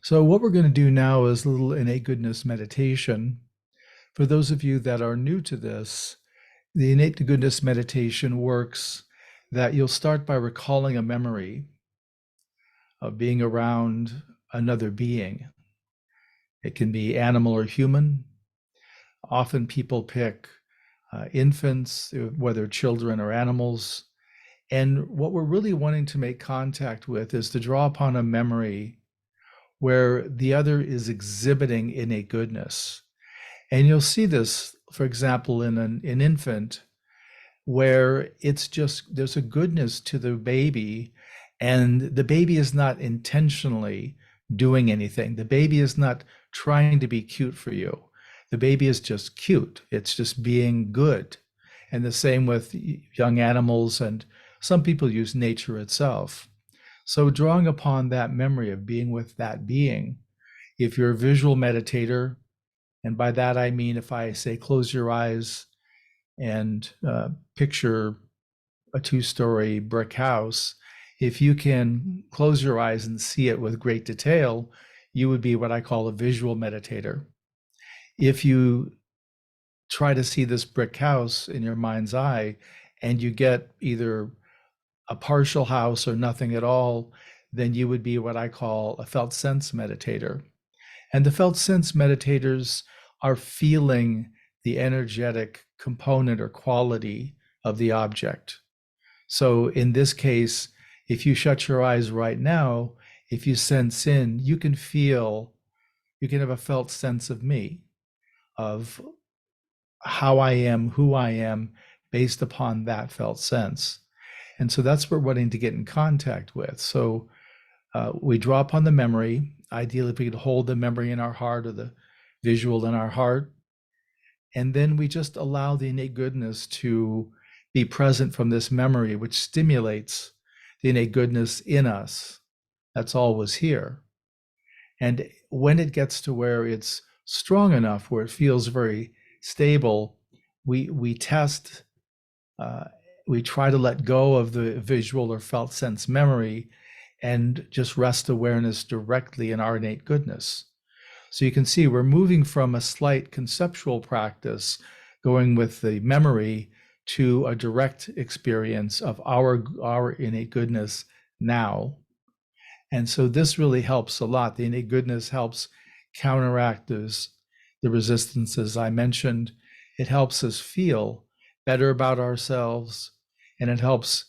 So what we're going to do now is a little innate goodness meditation. For those of you that are new to this, the innate goodness meditation works that you'll start by recalling a memory of being around another being. It can be animal or human. Often people pick infants, whether children or animals. And what we're really wanting to make contact with is to draw upon a memory where the other is exhibiting innate goodness. And you'll see this, for example, in an infant, where it's just there's a goodness to the baby, and the baby is not intentionally doing anything. The baby is not trying to be cute for you. The baby is just cute. It's just being good. And the same with young animals, and some people use nature itself. So drawing upon that memory of being with that being, if you're a visual meditator, and by that I mean if I say close your eyes and picture a two-story brick house, if you can close your eyes and see it with great detail, you would be what I call a visual meditator. If you try to see this brick house in your mind's eye and you get either a partial house or nothing at all, then you would be what I call a felt sense meditator. And the felt sense meditators are feeling the energetic component or quality of the object. So in this case, if you shut your eyes right now, if you sense in, you can feel, you can have a felt sense of me, of how I am, who I am, based upon that felt sense. And so that's what we're wanting to get in contact with. So we draw upon the memory. Ideally, if we could hold the memory in our heart or the visual in our heart. And then we just allow the innate goodness to be present from this memory, which stimulates the innate goodness in us. That's always here. And when it gets to where it's strong enough, where it feels very stable, we test, we try to let go of the visual or felt sense memory and just rest awareness directly in our innate goodness. So you can see we're moving from a slight conceptual practice, going with the memory, to a direct experience of our innate goodness now. And so this really helps a lot. The innate goodness helps counteract the resistances I mentioned. It helps us feel better about ourselves, and it helps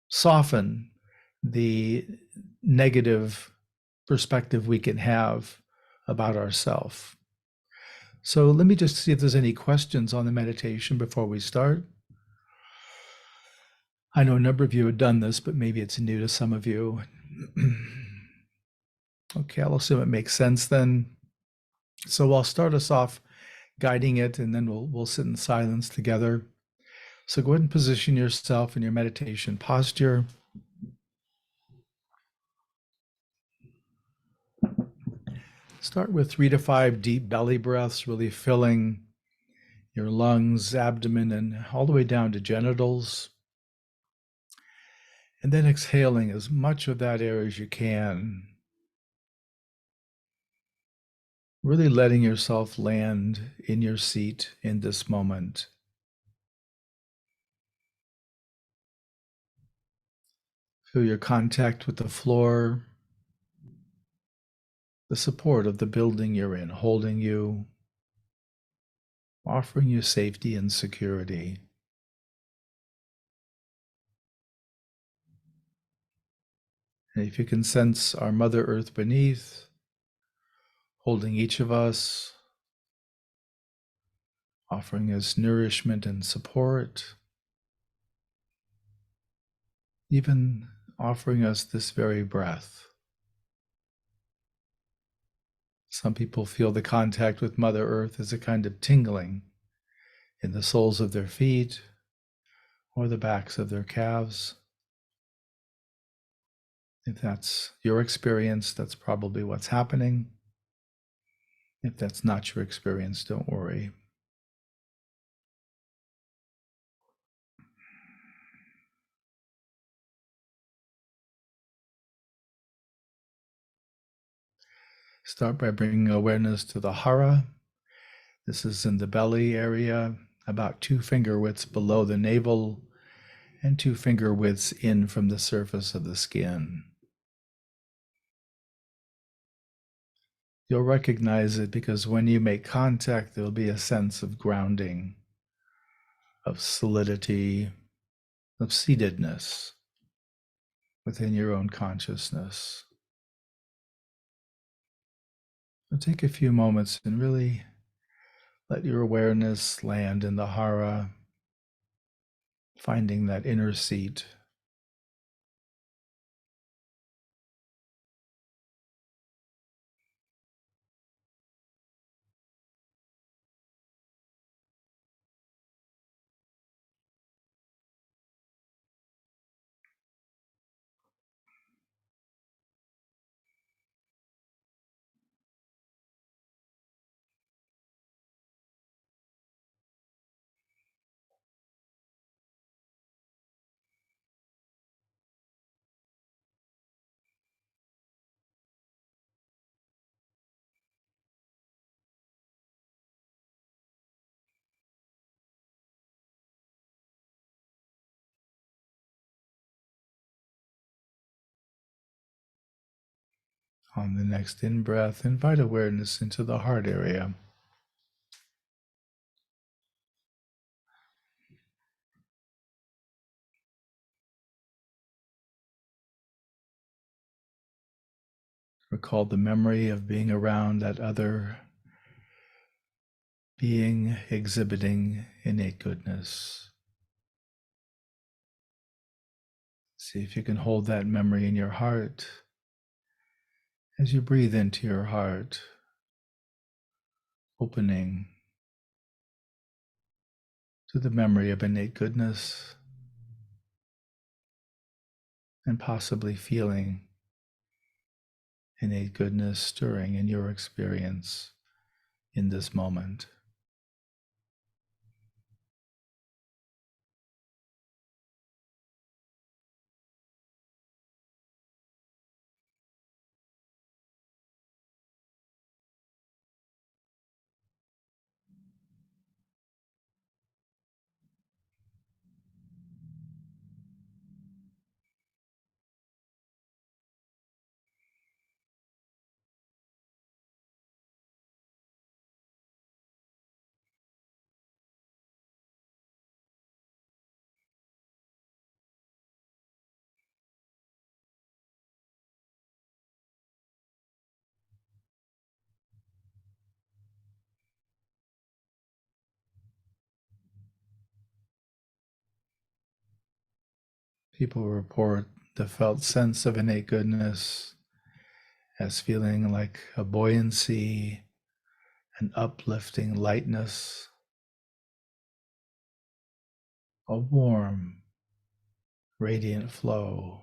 soften the negative perspective we can have about ourselves. So let me just see if there's any questions on the meditation before we start. I know a number of you have done this, but maybe it's new to some of you. Okay, I'll assume it makes sense then. So I'll start us off guiding it, and then we'll sit in silence together. So go ahead and position yourself in your meditation posture. Start with 3 to 5 deep belly breaths, really filling your lungs, abdomen, and all the way down to genitals. And then exhaling as much of that air as you can. Really letting yourself land in your seat in this moment. Feel your contact with the floor, the support of the building you're in, holding you, offering you safety and security. And if you can sense our Mother Earth beneath, holding each of us, offering us nourishment and support, even offering us this very breath. Some people feel the contact with Mother Earth as a kind of tingling in the soles of their feet or the backs of their calves. If that's your experience, that's probably what's happening. If that's not your experience, don't worry. Start by bringing awareness to the hara. This is in the belly area, about 2 finger widths below the navel and 2 finger widths in from the surface of the skin. You'll recognize it because when you make contact, there'll be a sense of grounding, of solidity, of seatedness within your own consciousness. So take a few moments and really let your awareness land in the hara, finding that inner seat. On the next in-breath, invite awareness into the heart area. Recall the memory of being around that other being exhibiting innate goodness. See if you can hold that memory in your heart as you breathe into your heart, opening to the memory of innate goodness and possibly feeling innate goodness stirring in your experience in this moment. People report the felt sense of innate goodness as feeling like a buoyancy, an uplifting lightness, a warm, radiant flow,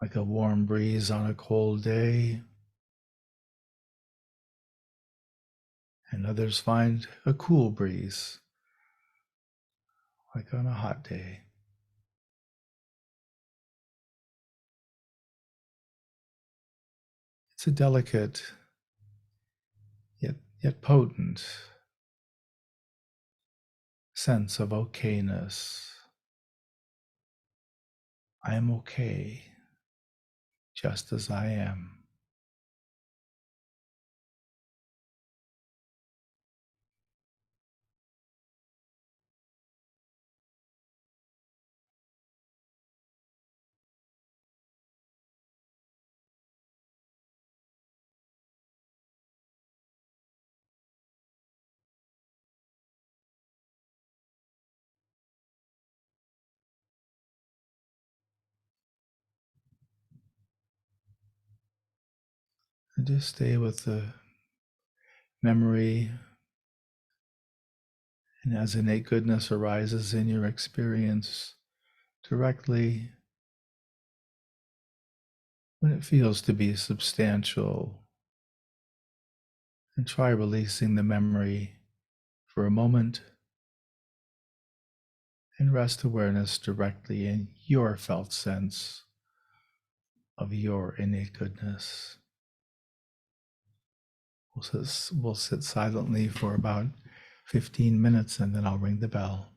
like a warm breeze on a cold day. And others find a cool breeze, like on a hot day. It's a delicate, yet potent sense of okayness. I am okay, just as I am. And just stay with the memory, and as innate goodness arises in your experience directly, when it feels to be substantial, and try releasing the memory for a moment and rest awareness directly in your felt sense of your innate goodness. We'll sit silently for about 15 minutes and then I'll ring the bell.